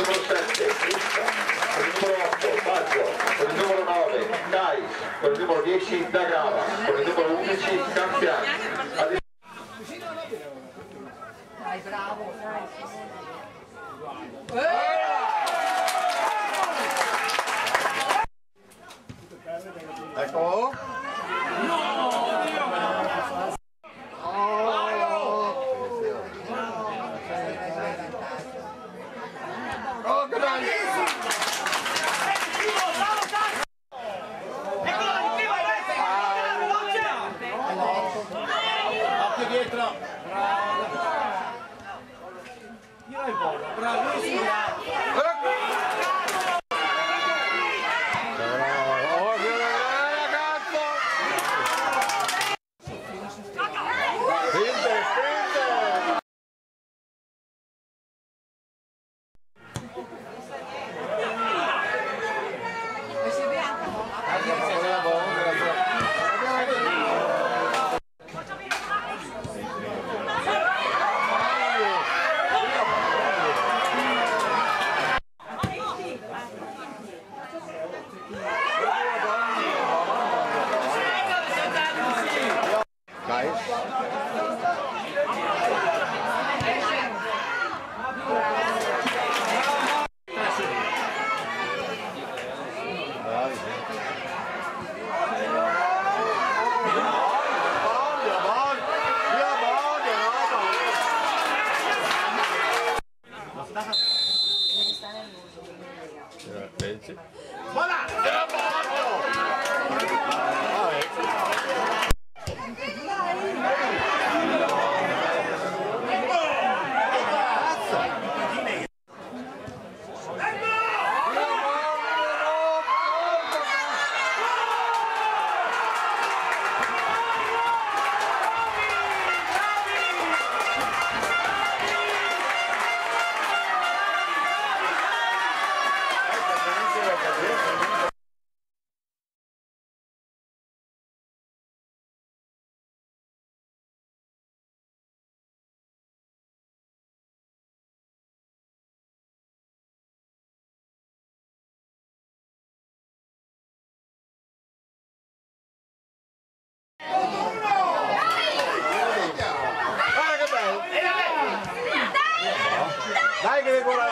numero 7, Issa, con il numero 8, Baggio, con il numero 9, Dai, con il numero 10, Dagrava, con il numero 11, Campiani. Dai, bravo, dai. Ecco. Dietro, bravo, io hai voglia, bravissimo, dai che devo là.